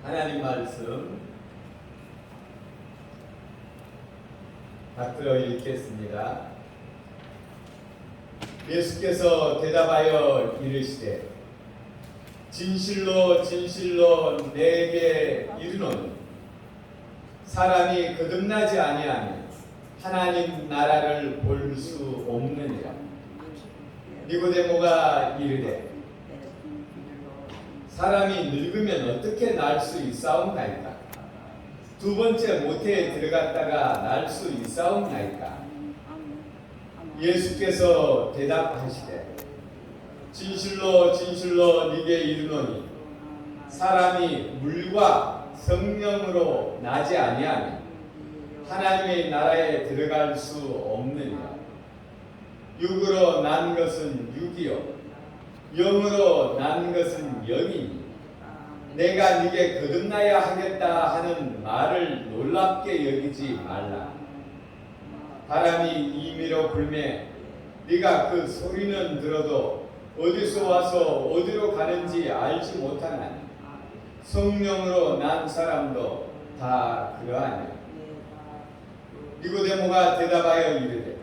하나님 말씀 받들어 읽겠습니다. 예수께서 대답하여 이르시되 진실로 진실로 내게 이르노니 사람이 거듭나지 아니하면 하나님 나라를 볼 수 없느니라. 니고데모가 이르되 사람이 늙으면 어떻게 날 수 있사옵나이까? 두 번째 모태에 들어갔다가 날 수 있사옵나이까? 예수께서 대답하시되 진실로 진실로 네게 이르노니 사람이 물과 성령으로 나지 아니하면 하나님의 나라에 들어갈 수 없느니라. 육으로 난 것은 육이요 영으로 난 것은 영이니 내가 네게 거듭나야 하겠다 하는 말을 놀랍게 여기지 말라. 바람이 임의로 불매 네가 그 소리는 들어도 어디서 와서 어디로 가는지 알지 못하나니 성령으로 난 사람도 다 그러하니. 니고데모가 대답하여 이르되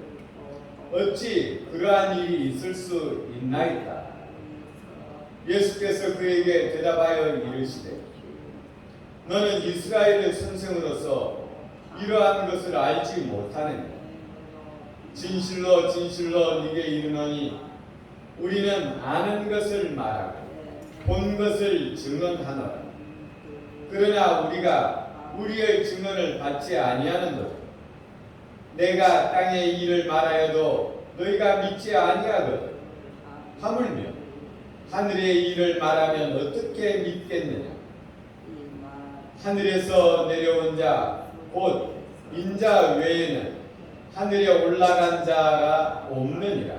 어찌 그러한 일이 있을 수 있나이까? 예수께서 그에게 대답하여 이르시되 너는 이스라엘의 선생으로서 이러한 것을 알지 못하느냐? 진실로 진실로 네게 이르노니 우리는 아는 것을 말하고 본 것을 증언하노라. 그러나 우리가 우리의 증언을 받지 아니하는도다. 내가 땅의 일을 말하여도 너희가 믿지 아니하거든. 하물며 하늘의 일을 말하면 어떻게 믿겠느냐? 하늘에서 내려온 자 곧 인자 외에는 하늘에 올라간 자가 없느니라.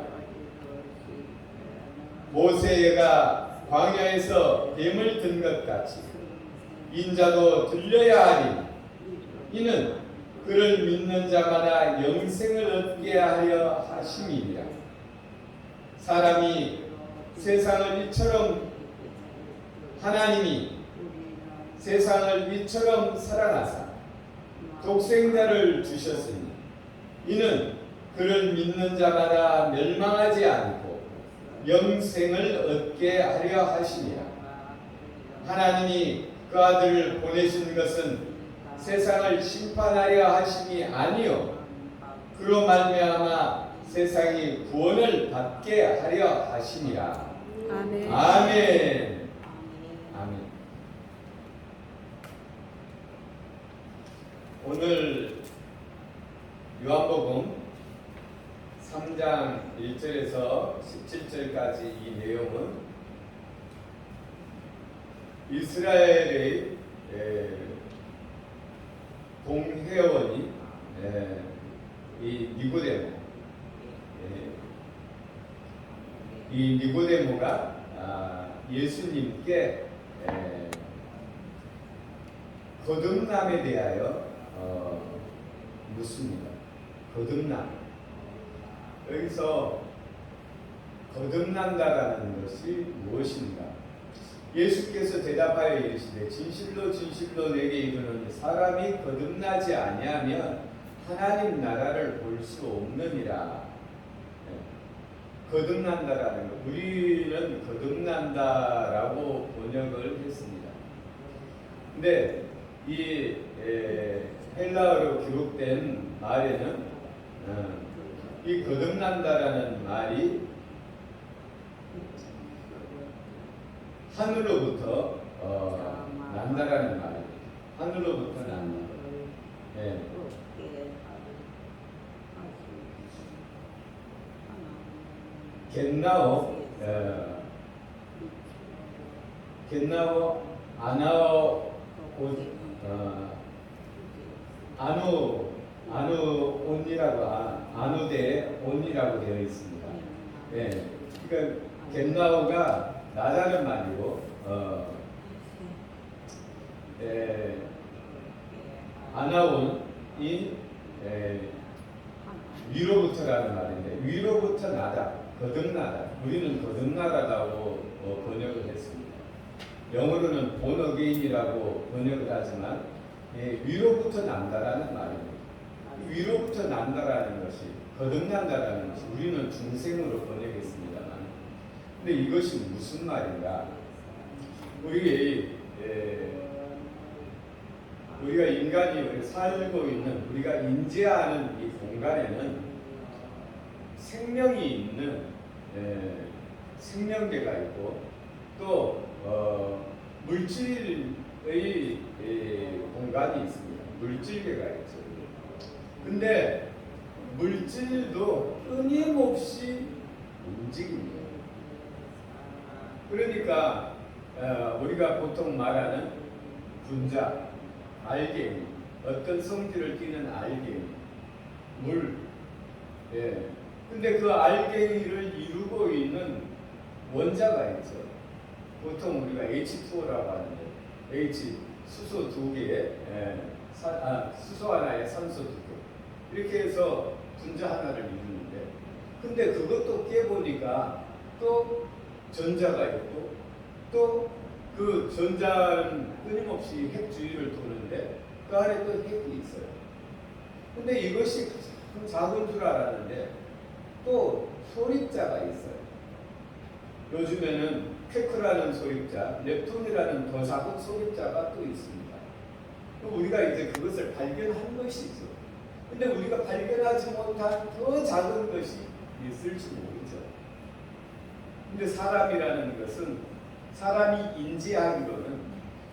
모세가 광야에서 뱀을 든 것 같이 인자도 들려야 하리니 이는 그를 믿는 자마다 영생을 얻게 하려 하심이니라. 사람이 세상을 이처럼 하나님이 세상을 이처럼 사랑하사 독생자를 주셨으니 이는 그를 믿는 자마다 멸망하지 않고 영생을 얻게 하려 하시니라. 하나님이 그 아들을 보내신 것은 세상을 심판하려 하심이 아니요 그로 말미암아 세상이 구원을 받게 하려 하심이라. 아멘. 아멘. 아멘. 오늘 요한복음 3장 1절에서 17절까지 이 내용은 이스라엘의 동회원이 이 니고데모, 이 니고데모가 예수님께 거듭남에 대하여 묻습니다. 거듭남. 여기서 거듭난다라는 것이 무엇인가? 예수께서 대답하여 이르시되 진실로 진실로 내게 이르노니 사람이 거듭나지 아니하면 하나님 나라를 볼 수 없느니라. 거듭난다라는 것, 우리는 거듭난다라고 번역을 했습니다. 근데 이 헬라어로 기록된 말에는 이 거듭난다라는 말이 하늘로부터 난다라는 말이에요. 하늘로부터 난다. 네. 겟나오 아나오 아누온이라고 아누데 온이라고 되어 있습니다. 네. 그러니까 겟나오가 나다는 말이고 아나온이 위로부터라는 말인데 위로부터 나다, 거듭나다. 우리는 거듭나다라고 번역을 했습니다. 영어로는 born again이라고 번역을 하지만 위로부터 난다라는 말입니다. 위로부터 난다라는 것이 거듭난다라는 것이 우리는 중생으로 번역했습니다만, 근데 이것이 무슨 말인가? 우리가 인간이 살고 있는, 우리가 인지하는 이 공간에는 생명이 있는 생명계가 있고, 또 물질의 공간이 있습니다. 물질계가 있죠. 근데 물질도 끊임없이 움직입니다. 그러니까 우리가 보통 말하는 분자, 알갱이, 어떤 성질을 띠는 알갱이, 물. 근데 그 알갱이를 이루고 있는 원자가 있죠. 보통 우리가 H2O라고 하는데, H, 수소 2개에 수소 하나에 산소 2개, 이렇게 해서 분자 하나를 이루는데, 근데 그것도 깨보니까 또 전자가 있고, 또 그 전자는 끊임없이 핵 주위를 도는데 그 안에 또 핵이 있어요. 근데 이것이 가장 작은 줄 알았는데 또 소립자가 있어요. 요즘에는 퀘크라는 소립자, 넵튠이라는 더 작은 소립자가 또 있습니다. 우리가 이제 그것을 발견한 것이죠. 근데 우리가 발견하지 못한 더 작은 것이 있을지 모르죠. 근데 사람이라는 것은 사람이 인지하기로는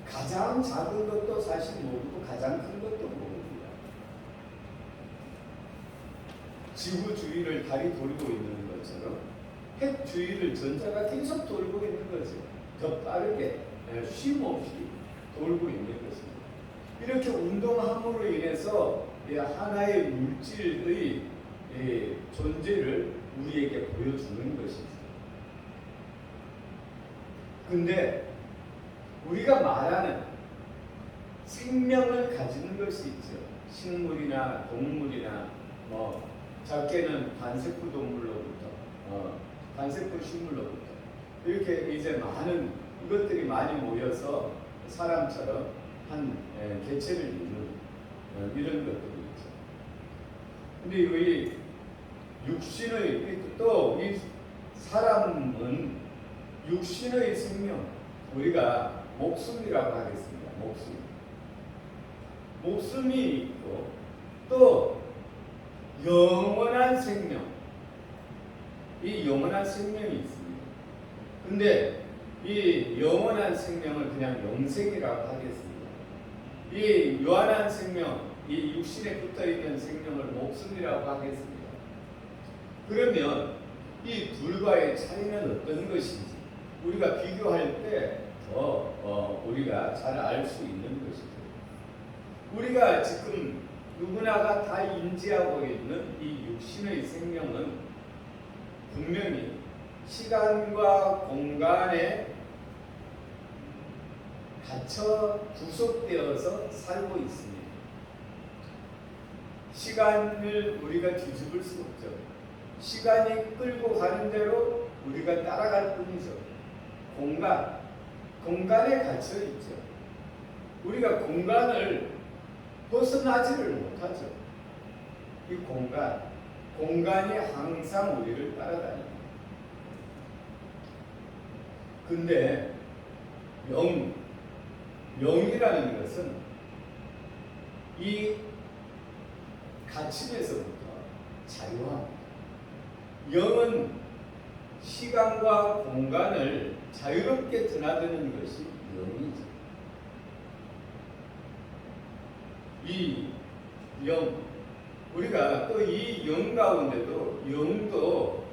가장 작은 것도 사실 모르고 가장 큰 것도 모릅니다. 지구 주위를 달이 돌고 있는 것처럼 핵 주위를 전자가 계속 돌고 있는 거죠. 더 빠르게 쉼 없이 돌고 있는 것입니다. 이렇게 운동함으로 인해서 하나의 물질의 존재를 우리에게 보여주는 것이죠. 근데 우리가 말하는 생명을 가지는 것이 있죠. 식물이나 동물이나 작게는 반세포 동물로부터 반세포 식물로부터 이렇게 이제 많은 이것들이 많이 모여서 사람처럼 한 개체를 이루는 이런 것들이 있죠. 근데 이 육신의 또 이 사람은 육신의 생명, 우리가 목숨이라고 하겠습니다. 목숨이 있고 또 영원한 생명, 이 영원한 생명이 있습니다. 근데 이 영원한 생명을 그냥 영생이라고 하겠습니다. 이 유한한 생명, 이 육신에 붙어있는 생명을 목숨이라고 하겠습니다. 그러면 이 둘과의 차이는 어떤 것인지 우리가 비교할 때 더 우리가 잘 알 수 있는 것이죠. 우리가 지금 누구나가 다 인지하고 있는 이 육신의 생명은 분명히 시간과 공간에 갇혀 구속되어서 살고 있습니다. 시간을 우리가 뒤집을 수 없죠. 시간이 끌고 가는 대로 우리가 따라갈 뿐이죠. 공간에 갇혀 있죠. 우리가 공간을 벗어나지를 못하죠. 이 공간이 항상 우리를 따라다닙니다. 근데 영이라는 것은 이 갇힘에서부터 자유합니다. 영은 시간과 공간을 자유롭게 드나드는 것이 영이죠. 이 영, 우리가 또 이 영 가운데도 영도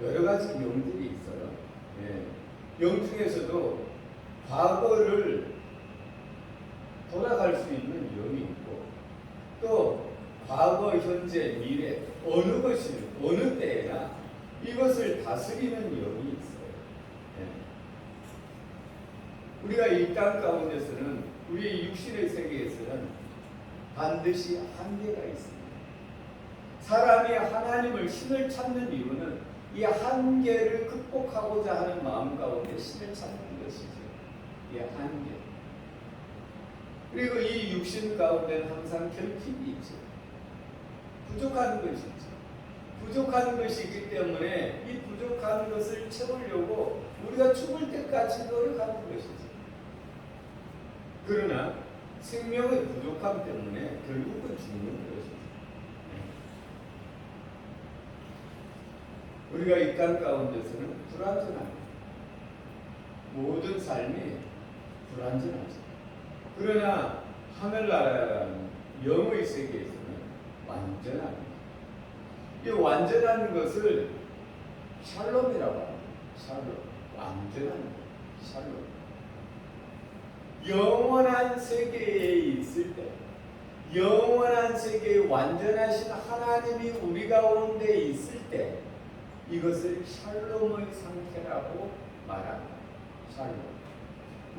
여러 가지 영들이 있어요. 영 중에서도 과거를 돌아갈 수 있는 영이 있고 또 과거, 현재, 미래 어느 것이 어느 때에나 이것을 다스리는 영이 있어요. 우리가 이 땅 가운데서는 우리의 육신의 세계에서는 반드시 한계가 있습니다. 사람이 하나님을 신을 찾는 이유는 이 한계를 극복하고자 하는 마음 가운데 신을 찾는 것이죠. 이 한계. 그리고 이 육신 가운데는 항상 결핍이 있죠. 부족한 것이 있죠. 부족한 것이 있기 때문에 이 부족한 것을 채우려고 우리가 죽을 때까지 노력하는 것이죠. 그러나 생명의 부족함 때문에 결국은 죽는 것이죠. 우리가 이 땅 가운데서는 불완전합니다. 모든 삶이 불완전하죠. 그러나 하늘나라라는 영의 세계에서는 완전합니다. 이 완전한 것을 샬롬이라고 합니다. 샬롬. 완전한 것. 샬롬. 영원한 세계에 있을 때, 영원한 세계에 완전하신 하나님이 우리 가운데 있을 때, 이것을 샬롬의 상태라고 말합니다. 샬롬.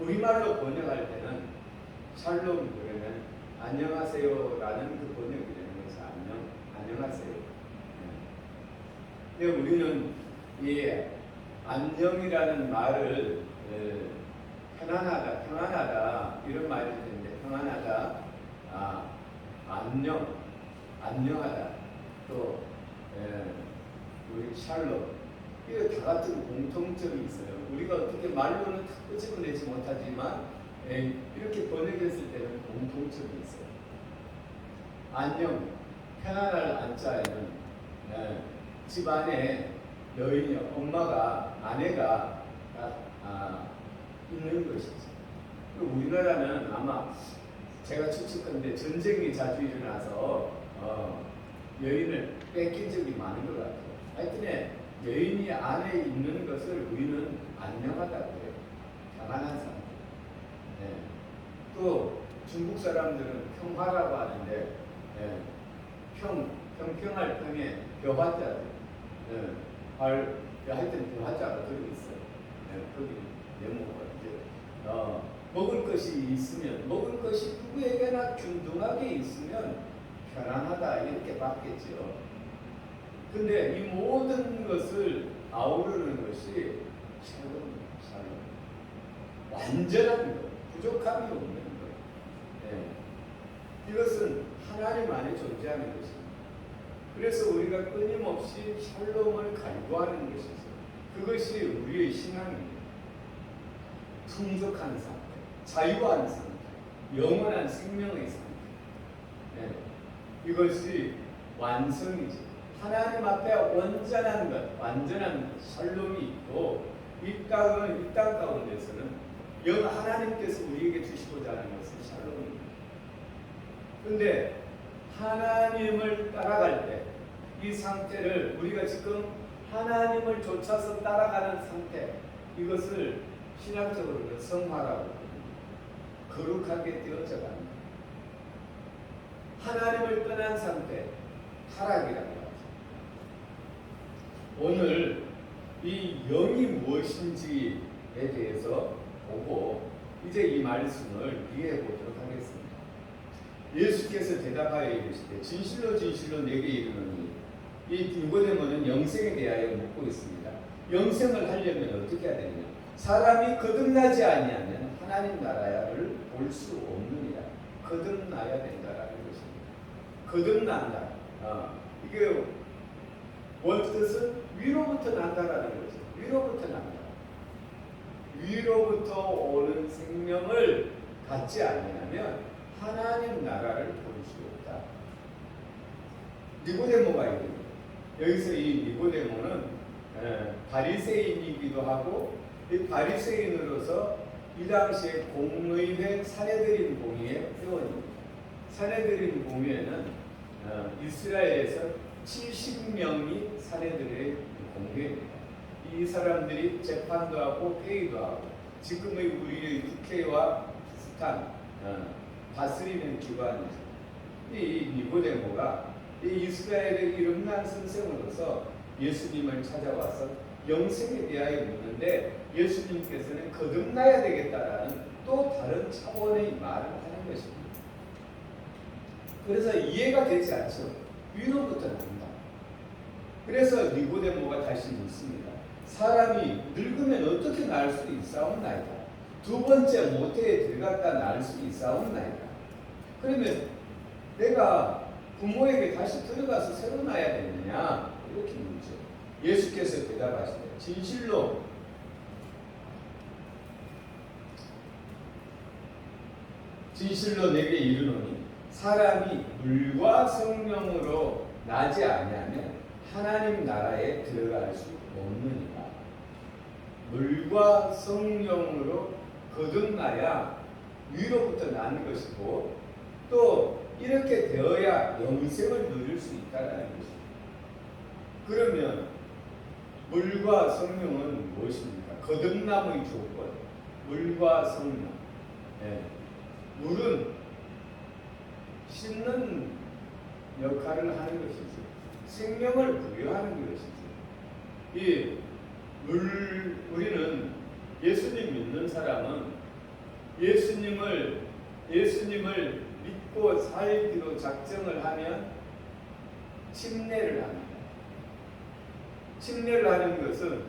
우리말로 번역할 때는 샬롬 그러면 안녕하세요라는 그 번역이 되는 것이 안녕하세요. 근데 우리는 이 안녕이라는 말을 평안하다 이런 말이 되는데 평안하다, 안녕하다, 또 우리 샬롬 이거 다 같은 공통점이 있어요. 우리가 어떻게 말로는 다 끄집어내지 못하지만 이렇게 번역했을 때는 공통점이 있어요. 안녕, 편안할 안자에는 집안에 여인이 엄마가 아내가 있는 것이죠. 우리나라는 아마 제가 추측컨대 전쟁이 자주 일어나서 여인을 뺏긴 적이 많은 것 같아요. 하여튼 여인이 안에 있는 것을 우리는 안녕하다고 해요. 평안한 상태. 또 중국 사람들은 평화라고 하는데 평평할 평에 벼화자 하여튼 벼화자가 들어있어요. 거기 네모가 이제 먹을 것이 있으면 먹을 것이 누구에게나 균등하게 있으면 편안하다 이렇게 받겠죠. 근데 이 모든 것을 아우르는 것이 샬롬. 완전한 것, 부족함이 없는 것. 이것은 하나님 안에 존재하는 것입니다. 그래서 우리가 끊임없이 샬롬을 간구하는 것이죠. 그것이 우리의 신앙입니다. 풍족한 상태, 자유한 상태, 영원한 생명의 상태. 이것이 완성이죠. 하나님 앞에 온전한 것, 완전한 샬롬이 있고 이 땅 가운데서는 하나님께서 우리에게 주시고자 하는 것은 샬롬입니다. 그런데 하나님을 따라갈 때 이 상태를 우리가 지금 하나님을 쫓아서 따라가는 상태, 이것을 신학적으로 성화라고 합니다. 거룩하게 되어져 갑니다. 하나님을 떠난 상태, 타락이라고 하죠. 오늘 이 영이 무엇인지에 대해서 보고 이제 이 말씀을 이해해 보도록 하겠습니다. 예수께서 대답하여 이르시되 진실로 진실로 내게 이르노니 이 니고데모는 영생에 대하여 묻고 있습니다. 영생을 하려면 어떻게 해야 되느냐? 사람이 거듭나지 아니하면 하나님 나라를 볼 수 없느니라. 거듭나야 된다라는 것입니다. 거듭난다. 이게 원뜻은 위로부터 난다라는 거죠. 위로부터 난다. 위로부터 오는 생명을 갖지 아니하면 하나님 나라를 볼 수 없다. 니고데모가 있습니다. 여기서 이 니고데모는 바리새인이기도 하고 이 바리새인으로서 이 당시에 공의회 사내들인 공의회 회원입니다. 사내들인 공의회는 이스라엘에서 70명이 사내들의 공회입니다. 이 사람들이 재판도 하고 회의도 하고 지금의 우리의 국회와 비슷한 다스리는 기관이죠. 이 니고데모가 이 이스라엘의 이름난 선생으로서 예수님을 찾아와서 영생에 대하여 묻는데 예수님께서는 거듭나야 되겠다라는 또 다른 차원의 말을 하는 것입니다. 그래서 이해가 되지 않죠. 위로부터 난다. 그래서 니고데모가 다시 묻습니다. 사람이 늙으면 어떻게 날 수 있사옵나이까? 두 번째 모태에 들어갔다 날 수 있사옵나이까? 그러면 내가 부모에게 다시 들어가서 새로 나야 되느냐? 이렇게 묻죠. 예수께서 대답하시되 진실로 내게 이르노니 사람이 물과 성령으로 나지 아니하면 하나님 나라에 들어갈 수 없느니라. 물과 성령으로 거듭나야 위로부터 나는 것이고 또 이렇게 되어야 영생을 누릴 수 있다는 것입니다. 그러면 물과 성령은 무엇입니까? 거듭남의 조건. 물과 성령. 물은 씻는 역할을 하는 것이죠. 생명을 부여하는 것이죠. 우리는 예수님 믿는 사람은 예수님을 믿고 살기로 작정을 하면 침례를 합니다. 침례를 하는 것은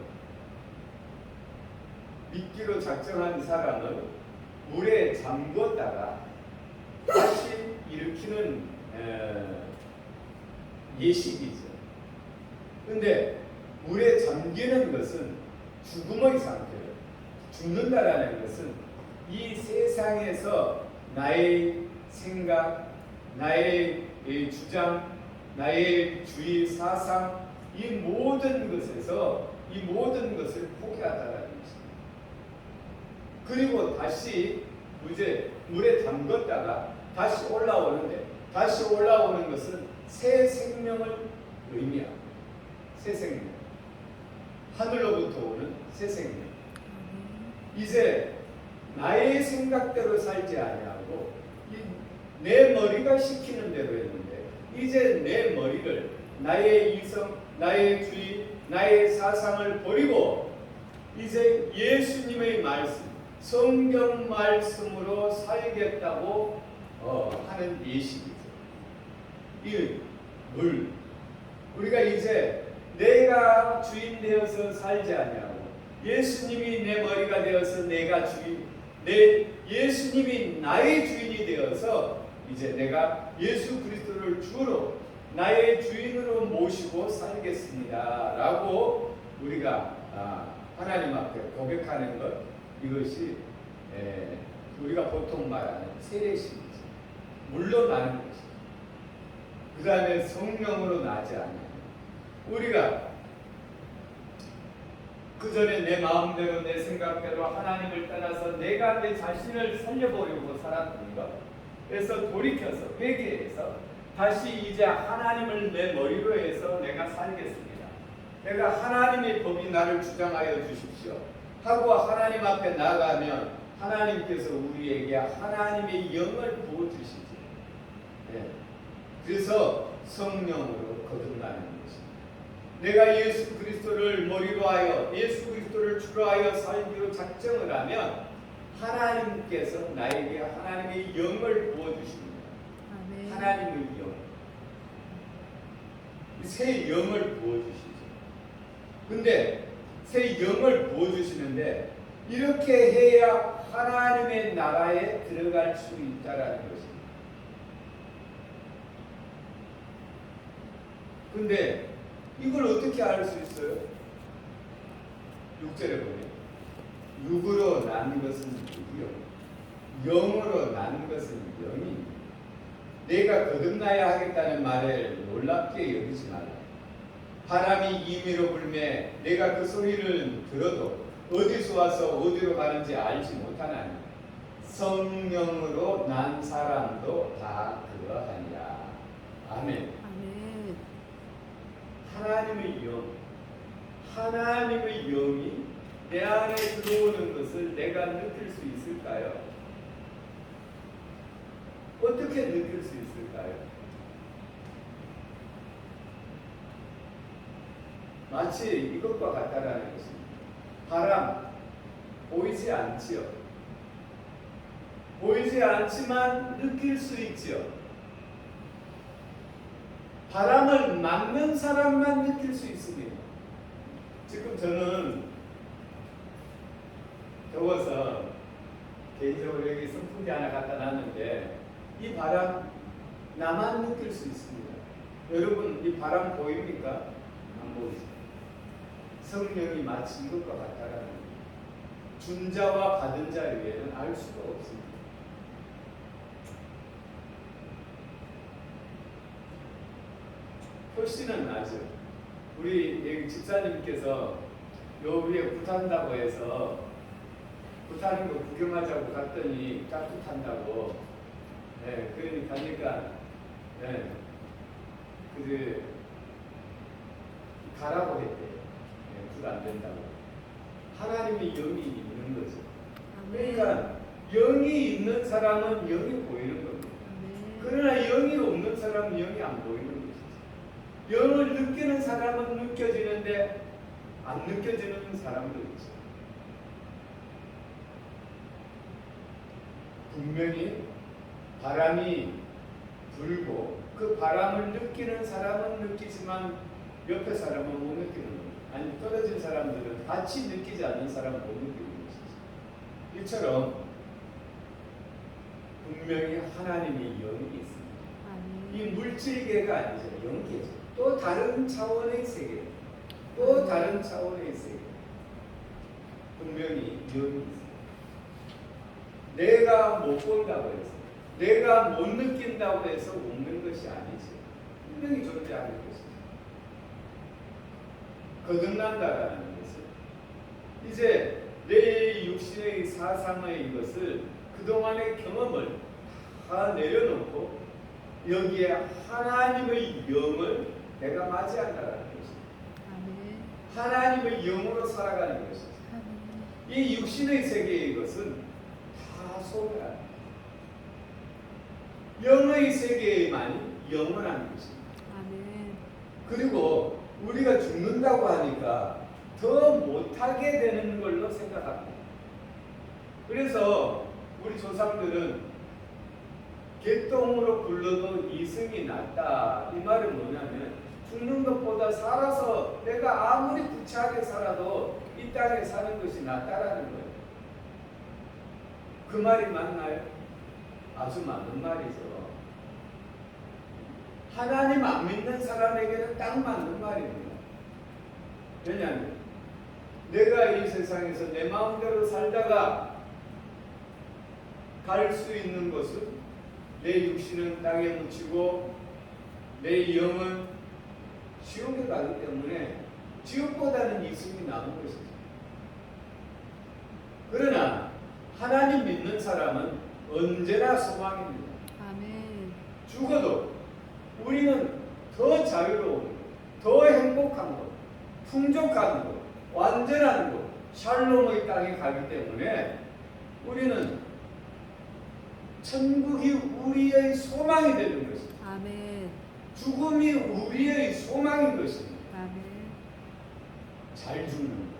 믿기로 작정한 사람을 물에 잠궜다가 다시 일으키는 예식이죠. 그런데 물에 잠기는 것은 죽음의 상태예요. 죽는다라는 것은 이 세상에서 나의 생각, 나의 주장, 나의 주의 사상, 이 모든 것에서 이 모든 것을 포기하다라는 것입니다. 그리고 다시 이제 물에 잠궜다가 다시 올라오는데, 다시 올라오는 것은 새 생명을 의미합니다. 새 생명. 하늘로부터 오는 새 생명. 이제 나의 생각대로 살지 아니하고 내 머리가 시키는 대로 했는데 이제 내 머리를 나의 이성, 나의 주의, 나의 사상을 버리고 이제 예수님의 말씀, 성경 말씀으로 살겠다고 하는 예식이죠. 이 물, 우리가 이제 내가 주인 되어서 살지 아니하고 예수님이 내 머리가 되어서 내가 주인, 예수님이 나의 주인이 되어서 이제 내가 예수 그리스도를 주로 나의 주인으로 모시고 살겠습니다 라고 우리가 하나님 앞에 고백하는 것, 이것이 우리가 보통 말하는 세례식이죠. 물로 나는 것이죠. 그 다음에 성령으로 나지 않아요. 우리가 그 전에 내 마음대로 내 생각대로 하나님을 떠나서 내가 내 자신을 살려보려고 살았던 것, 그래서 돌이켜서 회개해서 다시 이제 하나님을 내 머리로 해서 내가 살겠습니다. 내가 하나님의 법이 나를 주장하여 주십시오 하고 하나님 앞에 나가면 하나님께서 우리에게 하나님의 영을 부어주시죠. 그래서 성령으로 거듭나는 것입니다. 내가 예수 그리스도를 머리로 하여 예수 그리스도를 주로 하여 살기로 작정을 하면 하나님께서 나에게 하나님의 영을 부어주십니다. 아멘. 하나님의 영, 새 영을 부어주시죠. 근데 새 영을 부어주시는데 이렇게 해야 하나님의 나라에 들어갈 수 있다라는 것입니다. 근데 이걸 어떻게 알 수 있어요? 6절에 보면 육으로 난 것은 육이요 영으로 난 것은 영이 내가 거듭나야 하겠다는 말을 놀랍게 여기지 말라. 바람이 임의로 불매 내가 그 소리를 들어도 어디서 와서 어디로 가는지 알지 못하나니 성령으로 난 사람도 다 그러하니라. 아멘. 하나님의 영, 하나님의 영이 내 안에 들어오는 것을 내가 느낄 수 있을까요? 어떻게 느낄 수 있을까요? 마치 이것과 같다라는 것입니다. 바람, 보이지 않지요. 보이지 않지만 느낄 수 있지요. 바람을 맞는 사람만 느낄 수 있습니다. 지금 저는 더워서 개인적으로 여기 선풍기 하나 갖다 놨는데 이 바람 나만 느낄 수 있습니다. 여러분 이 바람 보입니까? 안 보이죠? 성령이 마치 이것과 같다라는 거예요. 준 자와 받은 자 외에는 알 수가 없습니다. 훨씬은 나죠. 우리 여기 집사님께서 요 위에 부탄다고 해서 부타는 거 구경하자고 갔더니 따뜻한다고. 네, 그러니 가니까 네, 가라고 했대. 네, 불 안 된다고. 하나님이 영이 있는 거죠. 그러니까 영이 있는 사람은 영이 보이는 겁니다. 그러나 영이 없는 사람은 영이 안 보이는 것이죠. 영을 느끼는 사람은 느껴지는데 안 느껴지는 사람도 있죠. 분명히 바람이 불고 그 바람을 느끼는 사람은 느끼지만 옆에 사람은 못 느끼는 거예요. 아니 떨어진 사람들은 같이 느끼지 않는 사람은 못 느끼는 것이죠. 이처럼 분명히 하나님이 영이 있습니다. 이 물질계가 아니죠. 영계죠. 또 다른 차원의 세계, 또 다른 차원의 세계. 분명히 영이 있습니다. 내가 못 본다고 해서, 내가 못 느낀다고 해서 없는 것이 아니지. 분명히 존재하는 것이죠. 거듭난다라는 것은 이제 내 육신의 사상의 이것을 그동안의 경험을 다 내려놓고 여기에 하나님의 영을 내가 맞이한다라는 것입니다. 하나님의 영으로 살아가는 것이죠. 이 육신의 세계의 이것은 다 소멸합니다. 영의 세계에만이 영원한 것입니다. 그리고 우리가 죽는다고 하니까 더 못하게 되는 걸로 생각합니다. 그래서 우리 조상들은 개똥으로 굴러도 이승이 낫다. 이 말은 뭐냐면 죽는 것보다 살아서 내가 아무리 부차하게 살아도 이 땅에 사는 것이 낫다라는 거예요. 그 말이 맞나요? 아주 맞는 말이죠. 하나님 안 믿는 사람에게는 딱 맞는 말입니다. 왜냐하면 내가 이 세상에서 내 마음대로 살다가 갈 수 있는 것은 내 육신은 땅에 묻히고 내 영은 지옥에 가기 때문에 지옥보다는 이승이 나은 것이죠. 그러나 하나님 믿는 사람은 언제나 소망입니다. 죽어도 우리는 더 자유로운 것, 더 행복한 것, 풍족한 것, 완전한 것, 샬롬의 땅에 가기 때문에 우리는 천국이 우리의 소망이 되는 것입니다. 죽음이 우리의 소망인 것입니다. 잘 죽는 것.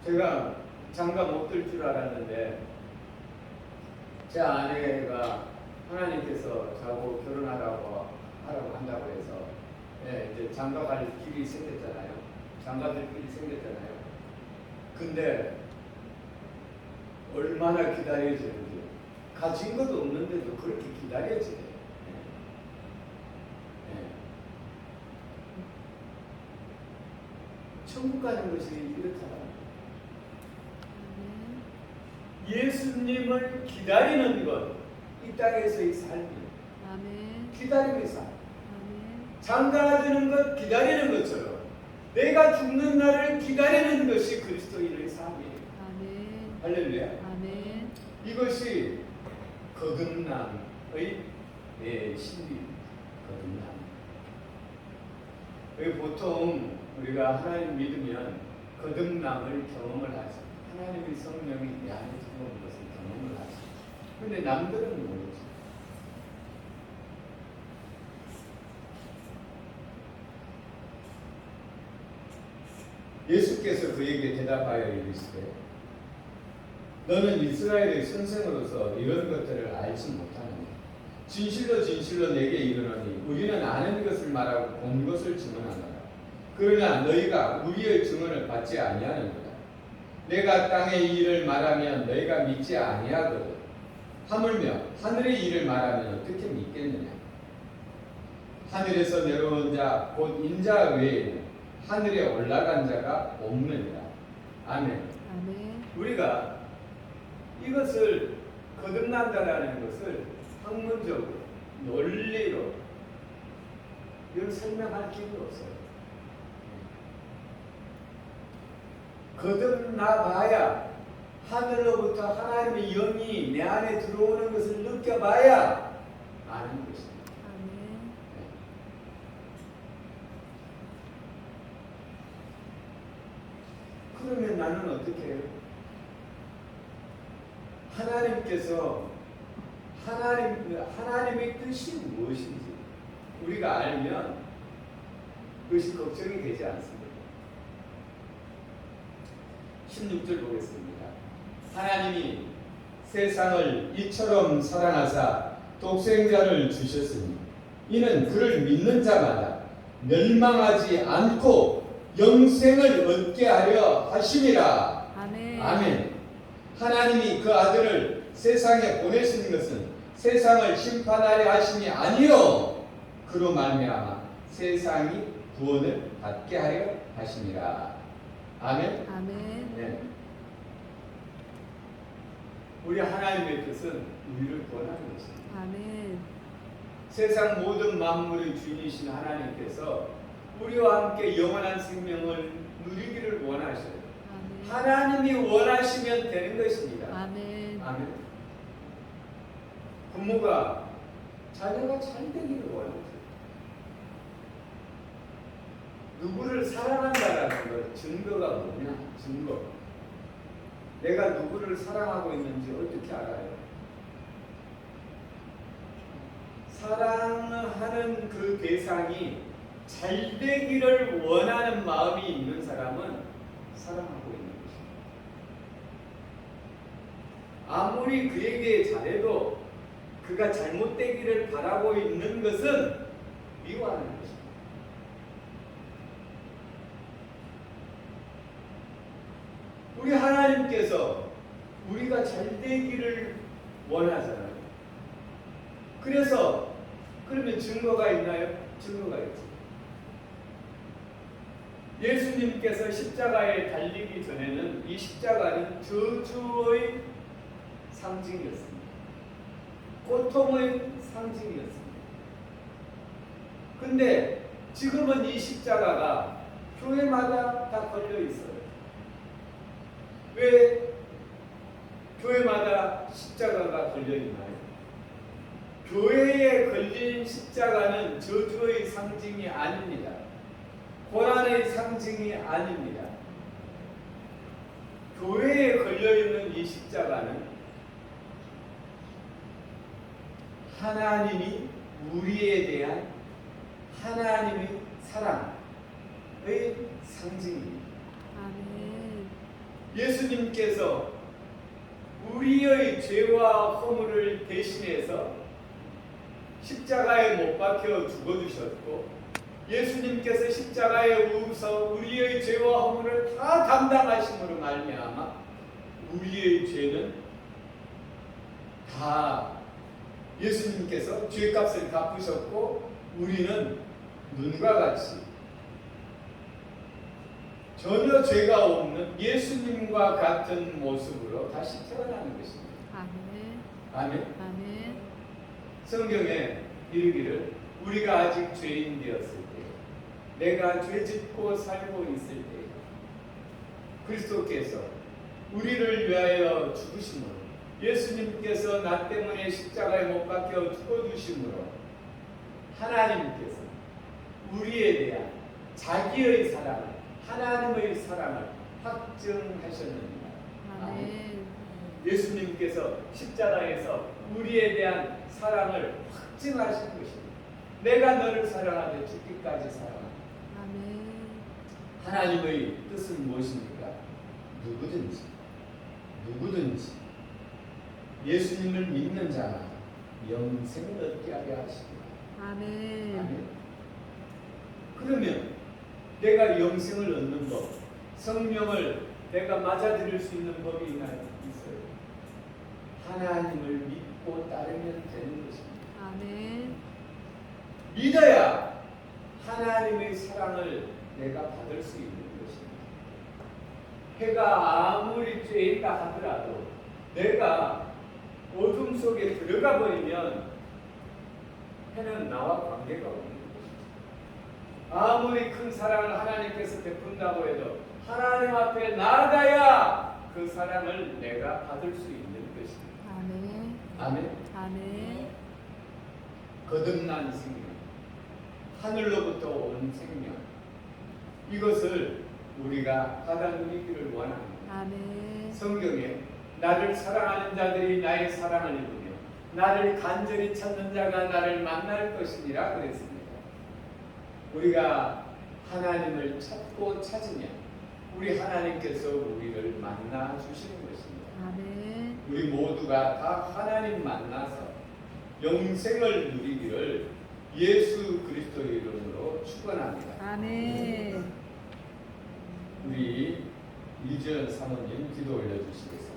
제가 장가 못 들 줄 알았는데 제 아내가 하나님께서 저하고 결혼하라고 한다고 해서 이제 장가 갈 길이 생겼잖아요. 장가 될 길이 생겼잖아요. 근데 얼마나 기다려지는지 가진 것도 없는데도 그렇게 기다려지네. 천국 가는 것이 이렇다. 예수님을 기다리는 것, 이 땅에서의 삶이 기다림의 삶. 장가드는 것 기다리는 것처럼 내가 죽는 날을 기다리는 것이 그리스도인의 삶이에요. 할렐루야. 이것이 거듭남의 신비입니다. 거듭남. 보통 우리가 하나님 믿으면 거듭남을 경험을 하죠. 하나님의 성령이 내 안에 들어오는 것을 경험을 하죠. 그런데 남들은 모르죠. 예수께서 그에게 대답하여 이르시되 너는 이스라엘의 선생으로서 이런 것들을 알지 못하느냐. 진실로 진실로 내게 이르노니 우리는 아는 것을 말하고 본 것을 증언하노라. 그러나 너희가 우리의 증언을 받지 아니하는도다. 내가 땅의 일을 말하면 너희가 믿지 아니하거든. 하물며 하늘의 일을 말하면 어떻게 믿겠느냐. 하늘에서 내려온 자 곧 인자 외에는 하늘에 올라간 자가 없느니라. 아멘. 아멘. 우리가 이것을 거듭난다라는 것을 학문적으로 논리로 이걸 설명할 길이 없어요. 거듭나봐야 하늘로부터 하나님의 영이 내 안에 들어오는 것을 느껴봐야 아는 것입니다. 아멘. 그러면 나는 어떻게 해요? 하나님께서 하나님의 뜻이 무엇인지 우리가 알면 그것이 걱정이 되지 않습니다. 16절 보겠습니다. 하나님이 세상을 이처럼 사랑하사 독생자를 주셨으니 이는 그를 믿는 자마다 멸망하지 않고 영생을 얻게 하려 하심이라. 아멘. 아멘. 하나님이 그 아들을 세상에 보내신 것은 세상을 심판하려 하심이 아니요 그로 말미암아 세상이 구원을 받게 하려 하심이라. 아멘. 아멘. 네. 우리 하나님의 뜻은 우리를 구원하는 것입니다. 아멘. 세상 모든 만물의 주인이신 하나님께서 우리와 함께 영원한 생명을 누리기를 원하셔요. 아멘. 하나님이 원하시면 되는 것입니다. 아멘. 아멘. 부모가 자녀가 잘 되기를 원하죠. 누구를 사랑한다라는 것 증거가 뭐냐? 증거. 내가 누구를 사랑하고 있는지 어떻게 알아요? 사랑하는 그 대상이 잘 되기를 원하는 마음이 있는 사람은 사랑하고 있는 것입니다. 아무리 그에게 잘해도 그가 잘못되기를 바라고 있는 것은 미워하는 것입니다. 우리 하나님께서 우리가 잘 되기를 원하잖아요. 그래서 그러면 증거가 있나요? 증거가 있죠. 예수님께서 십자가에 달리기 전에는 이 십자가는 저주의 상징이었습니다. 고통의 상징이었습니다. 근데 지금은 이 십자가가 교회마다 다 걸려 있어요. 왜 교회마다 십자가가 걸려 있나요? 교회에 걸린 십자가는 저주의 상징이 아닙니다. 고난의 상징이 아닙니다. 교회에 걸려있는 이 십자가는 하나님이 우리에 대한 하나님의 사랑의 상징입니다. 아멘. 예수님께서 우리의 죄와 허물을 대신해서 십자가에 못 박혀 죽어주셨고 예수님께서 십자가에 우서 우리의 죄와 허물을 다 담당하심으로 말미암아 우리의 죄는 다 예수님께서 죄값을 갚으셨고 우리는 눈과 같이 전혀 죄가 없는 예수님과 같은 모습으로 다시 태어나는 것입니다. 아멘. 아멘. 아멘. 성경에 이르기를 우리가 아직 죄인 되었을 때 내가 죄짓고 살고 있을 때 그리스도께서 우리를 위하여 죽으심으로 예수님께서 나 때문에 십자가에 못 박혀 죽어주심으로 하나님께서 우리에 대한 자기의 사랑을 하나님의 사랑을 확증하셨느니라. 아멘. 예수님께서 십자가에서 우리에 대한 사랑을 확증하신 것입니다. 내가 너를 사랑하되 죽기까지 사랑한다. 아멘. 하나님의 뜻은 무엇입니까? 누구든지 예수님을 믿는 자가 영생을 얻게 하려 하십니다. 아멘. 아멘. 그러면 내가 영생을 얻는 법, 성령을 내가 맞아들일 수 있는 법이 있어요. 하나님을 믿고 따르면 되는 것입니다. 아멘. 믿어야 하나님의 사랑을 내가 받을 수 있는 것입니다. 해가 아무리 쬐인다 하더라도 내가 어둠 속에 들어가 버리면 해는 나와 관계가 없는 것입니다. 아무리 큰 사랑을 하나님께서 베푼다고 해도 하나님 앞에 나아가야 그 사랑을 내가 받을 수 있는 것입니다. 아멘. 아멘. 아멘. 거듭난 생명, 하늘로부터 온 생명, 이것을 우리가 받아 누리기를 원합니다. 아멘. 성경에 나를 사랑하는 자들이 나의 사랑을 입으며 나를 간절히 찾는 자가 나를 만날 것이니라 그랬습니다. 우리가 하나님을 찾고 찾으면 우리 하나님께서 우리를 만나 주시는 것입니다. 아멘. 우리 모두가 다 하나님 만나서 영생을 누리기를 예수 그리스도의 이름으로 축원합니다. 아멘. 우리 이주연 사모님 기도 올려주시겠습니다.